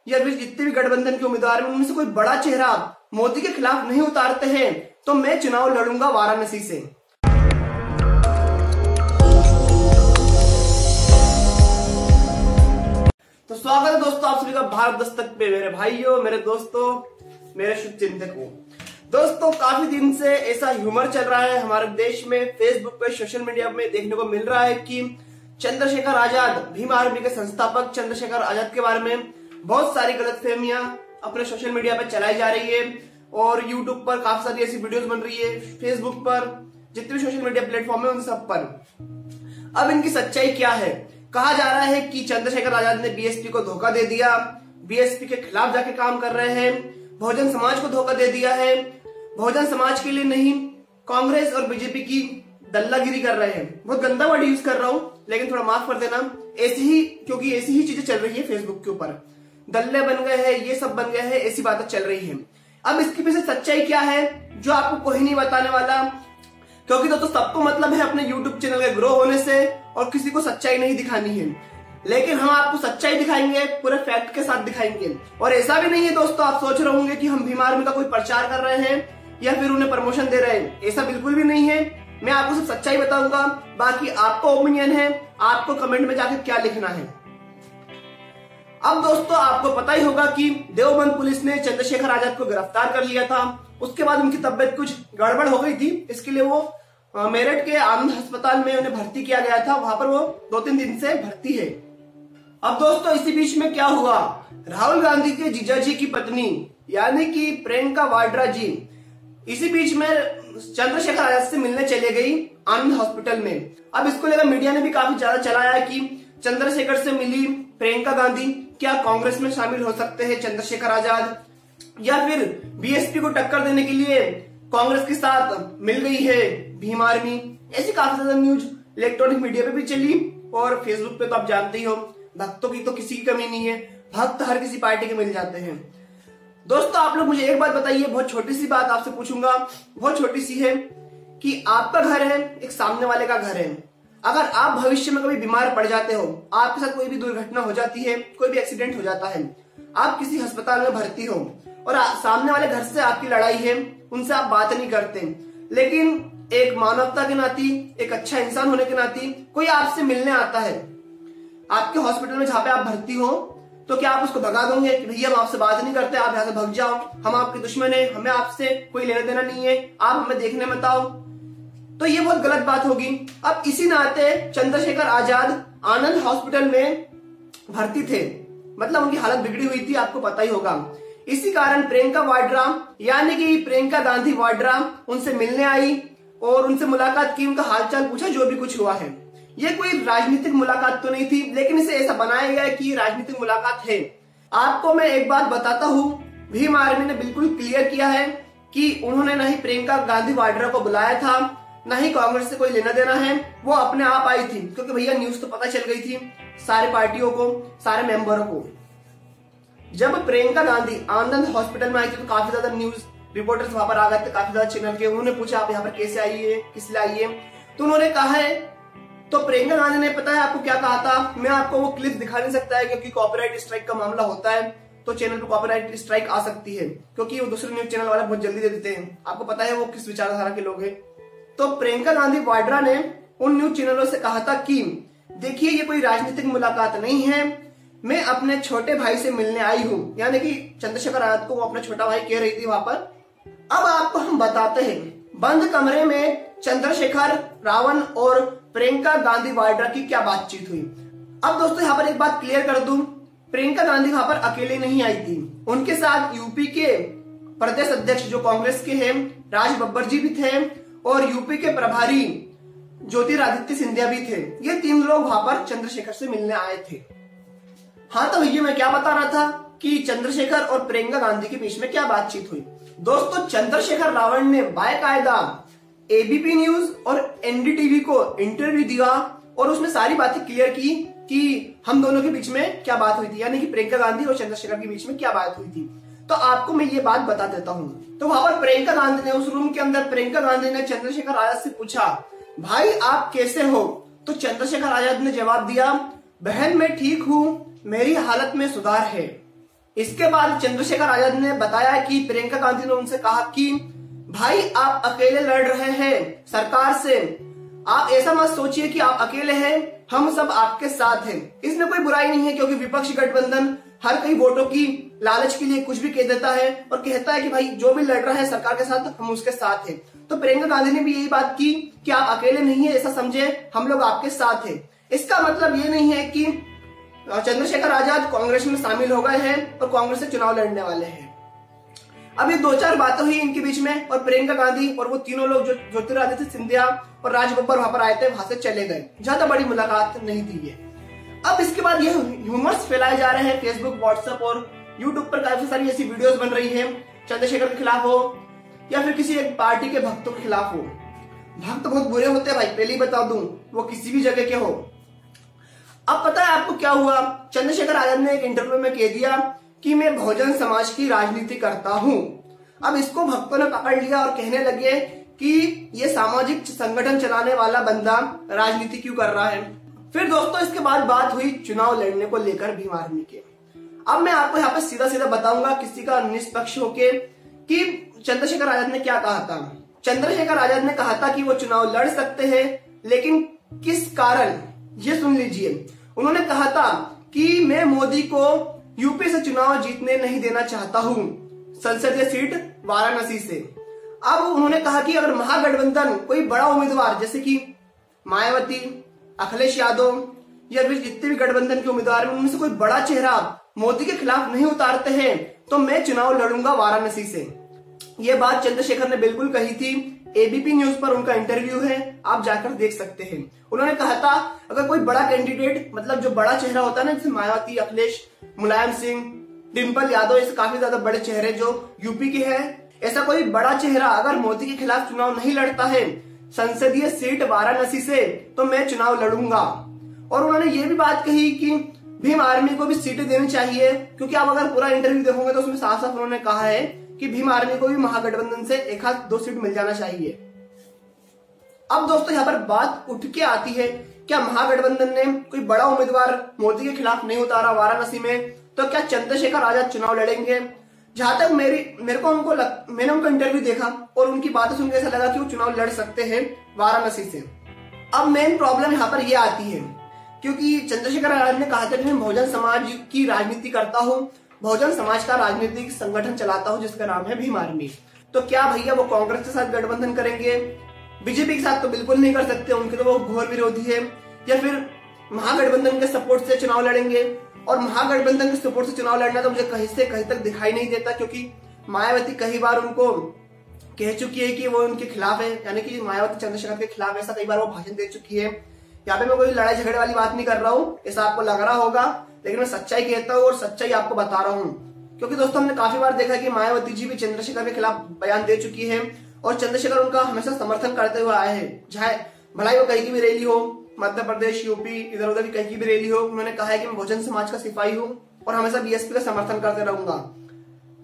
या फिर जितने भी गठबंधन के उम्मीदवार हैं उनमें से कोई बड़ा चेहरा मोदी के खिलाफ नहीं उतारते हैं तो मैं चुनाव लड़ूंगा वाराणसी से। तो स्वागत है दोस्तों आप सभी का भारत दस्तक पे, मेरे भाइयों, मेरे दोस्तों, मेरे शुभचिंतकों। दोस्तों काफी दिन से ऐसा ह्यूमर चल रहा है हमारे देश में, फेसबुक पे, सोशल मीडिया में देखने को मिल रहा है कि चंद्रशेखर आजाद, भीम आर्मी के संस्थापक चंद्रशेखर आजाद के बारे में बहुत सारी गलतफहमियां अपने सोशल मीडिया पर चलाई जा रही है और यूट्यूब पर काफी सारी ऐसी वीडियोस बन रही है, फेसबुक पर, जितने भी सोशल मीडिया प्लेटफॉर्म है उन सब पर। अब इनकी सच्चाई क्या है? कहा जा रहा है कि चंद्रशेखर आजाद ने बीएसपी को धोखा दे दिया, बीएसपी के खिलाफ जाके काम कर रहे हैं, बहुजन समाज को धोखा दे दिया है, बहुजन समाज के लिए नहीं कांग्रेस और बीजेपी की दल्लागिरी कर रहे हैं। बहुत गंदा वर्ड यूज कर रहा हूं लेकिन थोड़ा माफ कर देना, क्योंकि ऐसी ही चीजें चल रही है फेसबुक के ऊपर, दल्ले बन गए हैं, ये सब बन गए हैं, ऐसी बातें चल रही है। अब इसके पीछे सच्चाई क्या है जो आपको कोई नहीं बताने वाला, क्योंकि दोस्तों सबको मतलब है अपने यूट्यूब चैनल के ग्रो होने से और किसी को सच्चाई नहीं दिखानी है, लेकिन हम आपको सच्चाई दिखाएंगे, पूरे फैक्ट के साथ दिखाएंगे। और ऐसा भी नहीं है दोस्तों आप सोच रहे होंगे कि हम भीम आर्मी का कोई प्रचार कर रहे हैं या फिर उन्हें प्रमोशन दे रहे हैं, ऐसा बिल्कुल भी नहीं है। मैं आपको सिर्फ सच्चाई बताऊंगा, बाकी आपका ओपिनियन है, आपको कमेंट में जाकर क्या लिखना है। अब दोस्तों आपको पता ही होगा कि देवबंद पुलिस ने चंद्रशेखर आजाद को गिरफ्तार कर लिया था, उसके बाद उनकी तबियत कुछ गड़बड़ हो गई थी, इसके लिए वो मेरठ के आनंद अस्पताल में उन्हें भर्ती किया गया था, वहां पर वो 2-3 दिन से भर्ती है। अब दोस्तों इसी बीच में क्या हुआ, राहुल गांधी के जीजाजी की पत्नी यानी कि प्रियंका वाड्रा जी इसी बीच में चंद्रशेखर आजाद से मिलने चले गई आनंद हॉस्पिटल में। अब इसको लेकर मीडिया ने भी काफी ज्यादा चलाया कि चंद्रशेखर से मिली प्रियंका गांधी, क्या कांग्रेस में शामिल हो सकते हैं चंद्रशेखर आजाद, या फिर बीएसपी को टक्कर देने के लिए कांग्रेस के साथ मिल गई है भीम आर्मी। ऐसी काफी ज्यादा न्यूज इलेक्ट्रॉनिक मीडिया पे भी चली और फेसबुक पे तो आप जानते ही हो, भक्तों की तो किसी की कमी नहीं है, भक्त हर किसी पार्टी के मिल जाते हैं। दोस्तों आप लोग मुझे एक बात बताइए, बहुत छोटी सी बात आपसे पूछूंगा, बहुत छोटी सी है कि आपका घर है, एक सामने वाले का घर है, अगर आप भविष्य में कभी बीमार पड़ जाते हो, आपके साथ कोई भी दुर्घटना हो जाती है, कोई भी एक्सीडेंट हो जाता है, आप किसी अस्पताल में भर्ती हो और सामने वाले घर से आपकी लड़ाई है, उनसे आप बात नहीं करते, लेकिन एक मानवता के नाती, एक अच्छा इंसान होने के नाते कोई आपसे मिलने आता है आपके हॉस्पिटल में जहां पे आप भर्ती हो, तो क्या आप उसको भगा दोगे कि भैया हम आपसे बात नहीं करते, आप यहाँ से भग जाओ, हम आपके दुश्मन है, हमें आपसे कोई लेना देना नहीं है, आप हमें देखने मत आओ? तो ये बहुत गलत बात होगी। अब इसी नाते चंद्रशेखर आजाद आनंद हॉस्पिटल में भर्ती थे, मतलब उनकी हालत बिगड़ी हुई थी, आपको पता ही होगा। इसी कारण प्रियंका वाड्रा यानी कि प्रियंका गांधी वाड्रा उनसे मिलने आई और उनसे मुलाकात की, उनका हालचाल पूछा, जो भी कुछ हुआ है। ये कोई राजनीतिक मुलाकात तो नहीं थी, लेकिन इसे ऐसा बनाया गया है कि राजनीतिक मुलाकात है। आपको मैं एक बात बताता हूँ, भीम आर्मी ने बिल्कुल क्लियर किया है कि उन्होंने न ही प्रियंका गांधी वाड्रा को बुलाया था, न ही कांग्रेस से कोई लेना देना है, वो अपने आप आई थी, क्योंकि भैया न्यूज तो पता चल गई थी सारे पार्टियों को, सारे मेंबरों को। जब प्रियंका गांधी आनंद हॉस्पिटल में आई थी तो काफी ज्यादा न्यूज रिपोर्टर्स वहां पर आ गए थे, काफी ज्यादा चैनल के, उन्होंने पूछा आप यहाँ पर कैसे आई है, किस लिए आई है, तो उन्होंने कहा है, तो प्रियंका गांधी ने पता है आपको क्या कहा था, मैं आपको वो क्लिप दिखा नहीं सकता है क्योंकि कॉपीराइट स्ट्राइक का मामला होता है, तो चैनल पर कॉपीराइट स्ट्राइक आ सकती है, क्योंकि वो दूसरे न्यूज चैनल वाले बहुत जल्दी दे देते हैं, आपको पता है वो किस विचारधारा के लोग हैं। तो प्रियंका गांधी वाड्रा ने उन न्यूज चैनलों से कहा था कि देखिए ये कोई राजनीतिक मुलाकात नहीं है, मैं अपने छोटे भाई से मिलने आई हूँ, यानी कि चंद्रशेखर आजाद को वो अपना छोटा भाई कह रही थी वहां पर। अब आपको हम बताते हैं बंद कमरे में चंद्रशेखर, रावण और प्रियंका गांधी वाड्रा की क्या बातचीत हुई। अब दोस्तों यहाँ पर एक बात क्लियर कर दूं, प्रियंका गांधी वहां पर अकेले नहीं आई थी, उनके साथ यूपी के प्रदेश अध्यक्ष जो कांग्रेस के हैं राज बब्बर जी भी थे और यूपी के प्रभारी ज्योतिरादित्य सिंधिया भी थे। ये 3 लोग वहां पर चंद्रशेखर से मिलने आए थे। हाँ तो भैया मैं क्या बता रहा था कि चंद्रशेखर और प्रियंका गांधी के बीच में क्या बातचीत हुई। दोस्तों चंद्रशेखर रावण ने बाकायदा एबीपी न्यूज और एनडीटीवी को इंटरव्यू दिया और उसमें सारी बातें क्लियर की कि हम दोनों के बीच में क्या बात हुई थी, यानी कि प्रियंका गांधी और चंद्रशेखर के बीच में क्या बात हुई थी। तो आपको मैं ये बात बता देता हूँ। तो वहां पर प्रियंका गांधी ने, उस रूम के अंदर प्रियंका गांधी ने चंद्रशेखर आजाद से पूछा भाई आप कैसे हो, तो चंद्रशेखर आजाद ने जवाब दिया बहन मैं ठीक हूँ, मेरी हालत में सुधार है। इसके बाद चंद्रशेखर आजाद ने बताया कि प्रियंका गांधी ने उनसे कहा कि भाई आप अकेले लड़ रहे हैं सरकार से, आप ऐसा मत सोचिए कि आप अकेले हैं, हम सब आपके साथ हैं। इसमें कोई बुराई नहीं है क्योंकि विपक्षी गठबंधन हर कई वोटों की लालच के लिए कुछ भी कह देता है और कहता है कि भाई जो भी लड़ रहा है सरकार के साथ हम उसके साथ हैं। तो प्रियंका गांधी ने भी यही बात की कि आप अकेले नहीं है ऐसा समझे, हम लोग आपके साथ हैं। इसका मतलब ये नहीं है कि चंद्रशेखर आजाद कांग्रेस में शामिल हो गए हैं और कांग्रेस से चुनाव लड़ने वाले हैं। अब ये 2-4 बातें हुई इनके बीच में और प्रियंका गांधी और वो तीनों लोग जो ज्योतिरादित्य सिंधिया और राज बब्बर वहां पर आए थे, वहां से चले गए। ज्यादा बड़ी मुलाकात नहीं थी ये। अब इसके बाद ये ह्यूमर्स फैलाए जा रहे हैं फेसबुक, व्हाट्सएप और यूट्यूब पर काफी सारी ऐसी वीडियोस बन रही है, चंद्रशेखर के खिलाफ हो या फिर किसी एक पार्टी के भक्तों के खिलाफ हो। भक्त बहुत बुरे होते हैं भाई, पहले ही बता दूं, वो किसी भी जगह के हो। अब पता है आपको क्या हुआ, चंद्रशेखर आजाद ने एक इंटरव्यू में कह दिया कि मैं बहुजन समाज की राजनीति करता हूं। अब इसको भक्तों ने पकड़ लिया और कहने लगे कि ये सामाजिक संगठन चलाने वाला बंदा राजनीति क्यों कर रहा है। फिर दोस्तों इसके बाद बात हुई चुनाव लड़ने को लेकर भीम आर्मी के। अब मैं आपको यहाँ पे सीधा सीधा बताऊंगा किसी का निष्पक्ष होके कि चंद्रशेखर आजाद ने क्या कहा था। चंद्रशेखर आजाद ने कहा था कि वो चुनाव लड़ सकते हैं, लेकिन किस कारण, ये सुन लीजिए। उन्होंने कहा था कि मैं मोदी को यूपी से चुनाव जीतने नहीं देना चाहता हूं, संसदीय सीट वाराणसी से। अब उन्होंने कहा कि अगर महागठबंधन कोई बड़ा उम्मीदवार जैसे कि मायावती, अखिलेश यादव या फिर जितने भी गठबंधन के उम्मीदवार हैं उनमें से कोई बड़ा चेहरा मोदी के खिलाफ नहीं उतारते हैं तो मैं चुनाव लड़ूंगा वाराणसी से। ये बात चंद्रशेखर ने बिल्कुल कही थी। एबीपी न्यूज पर उनका इंटरव्यू है, आप जाकर देख सकते हैं। उन्होंने कहा था अगर कोई बड़ा कैंडिडेट, मतलब जो बड़ा चेहरा होता है ना, जैसे मायावती, अखिलेश, मुलायम सिंह, डिम्पल यादव, ऐसे काफी ज्यादा बड़े चेहरे जो यूपी के हैं, ऐसा कोई बड़ा चेहरा अगर मोदी के खिलाफ चुनाव नहीं लड़ता है संसदीय सीट वाराणसी से तो मैं चुनाव लड़ूंगा। और उन्होंने ये भी बात कही कि भीम आर्मी को भी सीटें देनी चाहिए, क्योंकि आप अगर पूरा इंटरव्यू देखोगे तो उसमें साफ साफ उन्होंने कहा है कि भीम आर्मी को भी महागठबंधन से 1-2 सीट मिल जाना चाहिए। अब दोस्तों यहाँ पर बात उठ के आती है, क्या महागठबंधन ने कोई बड़ा उम्मीदवार मोदी के खिलाफ नहीं उतारा वाराणसी में, तो क्या चंद्रशेखर आजाद चुनाव लड़ेंगे? जहां तक मैंने उनका इंटरव्यू देखा और उनकी बातें सुनकर ऐसा लगा कि वो चुनाव लड़ सकते हैं वाराणसी से। अब मेन प्रॉब्लम यहाँ पर यह आती है क्योंकि चंद्रशेखर आजाद ने कहा था कि मैं बहुजन समाज की राजनीति करता हूँ, बहुजन समाज का राजनीतिक संगठन चलाता हूँ जिसका नाम है भीम आर्मी। तो क्या भैया वो कांग्रेस के साथ गठबंधन करेंगे? बीजेपी के साथ तो बिल्कुल नहीं कर सकते, उनके तो वो घोर विरोधी है। या फिर महागठबंधन के सपोर्ट से चुनाव लड़ेंगे? और महागठबंधन के सपोर्ट से चुनाव लड़ना तो मुझे कहीं से कहीं तक दिखाई नहीं देता, क्योंकि मायावती कई बार उनको कह चुकी है कि वो उनके खिलाफ है, यानी कि मायावती चंद्रशेखर के खिलाफ ऐसा कई बार वो भाषण दे चुकी है। यहाँ पे मैं कोई लड़ाई झगड़े वाली बात नहीं कर रहा हूँ, ऐसा आपको लग रहा होगा, लेकिन मैं सच्चाई कहता हूँ और सच्चाई आपको बता रहा हूँ। क्योंकि दोस्तों हमने काफी बार देखा कि मायावती जी भी चंद्रशेखर के खिलाफ बयान दे चुकी है और चंद्रशेखर उनका हमेशा समर्थन करते हुए आए हैं। चाहे भलाई वो कहीं की भी रैली हो, मध्य प्रदेश, यूपी, इधर उधर की कहीं की भी रैली हो, उन्होंने कहा है कि मैं बहुजन समाज का सिपाही हूँ और हमेशा बीएसपी का समर्थन करते रहूंगा।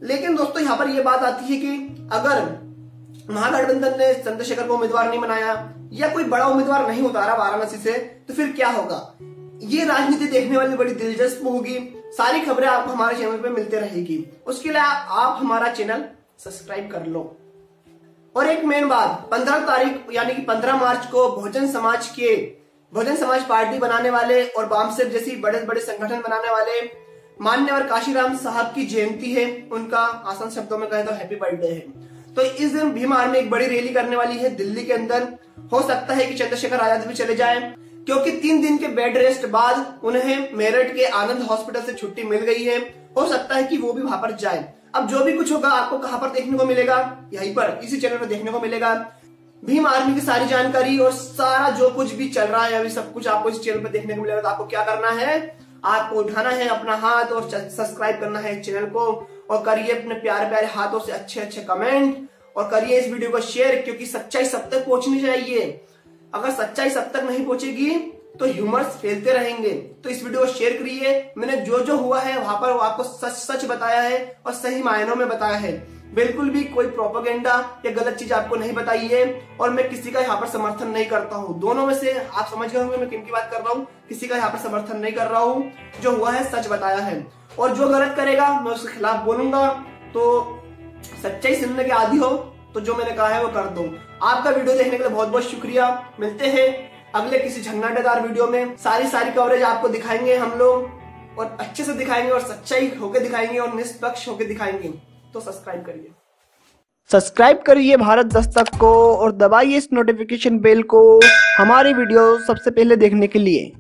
लेकिन दोस्तों यहाँ पर यह बात आती है कि अगर महागठबंधन ने चंद्रशेखर को उम्मीदवार नहीं बनाया या कोई बड़ा उम्मीदवार नहीं उतारा वाराणसी से, तो फिर क्या होगा? ये राजनीति देखने वाली बड़ी दिलचस्प होगी। सारी खबरें आपको हमारे चैनल पे मिलते रहेगी। उसके लिए आप हमारा चैनल सब्सक्राइब कर लो। और एक मेन बात, 15 तारीख यानी कि 15 मार्च को बहुजन समाज पार्टी बनाने वाले और वामसेप जैसी बड़े बड़े संगठन बनाने वाले मान्यवर काशीराम साहब की जयंती है। उनका आसान शब्दों में कहें तो हैप्पी बर्थडे है। तो इस दिन भीम आर्मी एक बड़ी रैली करने वाली है दिल्ली के अंदर। हो सकता है कि चंद्रशेखर आजाद भी चले जाएं, क्योंकि 3 दिन के बेड रेस्ट बाद उन्हें मेरठ के आनंद हॉस्पिटल से छुट्टी मिल गई है। हो सकता है कि वो भी वहां पर जाए। अब जो भी कुछ होगा आपको कहां पर देखने को मिलेगा? यहीं पर, इसी चैनल पर देखने को मिलेगा। भीम आर्मी की सारी जानकारी और सारा जो कुछ भी चल रहा है अभी सब कुछ आपको इस चैनल पर देखने को मिलेगा। तो आपको क्या करना है, आपको उठाना है अपना हाथ और सब्सक्राइब करना है चैनल को, और करिए अपने प्यारे प्यारे हाथों से अच्छे अच्छे कमेंट, और करिए इस वीडियो को शेयर, क्योंकि सच्चाई सब तक पहुंचनी चाहिए। अगर सच्चाई सब तक नहीं पहुंचेगी तो ह्यूमर्स फैलते रहेंगे। तो इस वीडियो को शेयर करिए। मैंने जो जो हुआ है वहां पर आपको सच सच बताया है और सही मायनों में बताया है। बिल्कुल भी कोई प्रोपेगेंडा या गलत चीज आपको नहीं बताई है और मैं किसी का यहाँ पर समर्थन नहीं करता हूँ। दोनों में से आप समझ गए होंगे मैं किन की बात कर रहा हूँ। किसी का यहाँ पर समर्थन नहीं कर रहा हूँ, जो हुआ है सच बताया है। और जो गलत करेगा मैं उसके खिलाफ बोलूंगा। तो सच्चाई सुनने के आदी हो तो जो मैंने कहा है वो कर दो। आपका वीडियो देखने के लिए बहुत बहुत शुक्रिया। मिलते हैं अगले किसी झन्नाटेदार वीडियो में। सारी कवरेज आपको दिखाएंगे हम लोग, और अच्छे से दिखाएंगे और सच्चाई होके दिखाएंगे और निष्पक्ष होके दिखाएंगे। तो सब्सक्राइब करिए भारत दस्तक को और दबाइए इस नोटिफिकेशन बेल को हमारी वीडियो सबसे पहले देखने के लिए।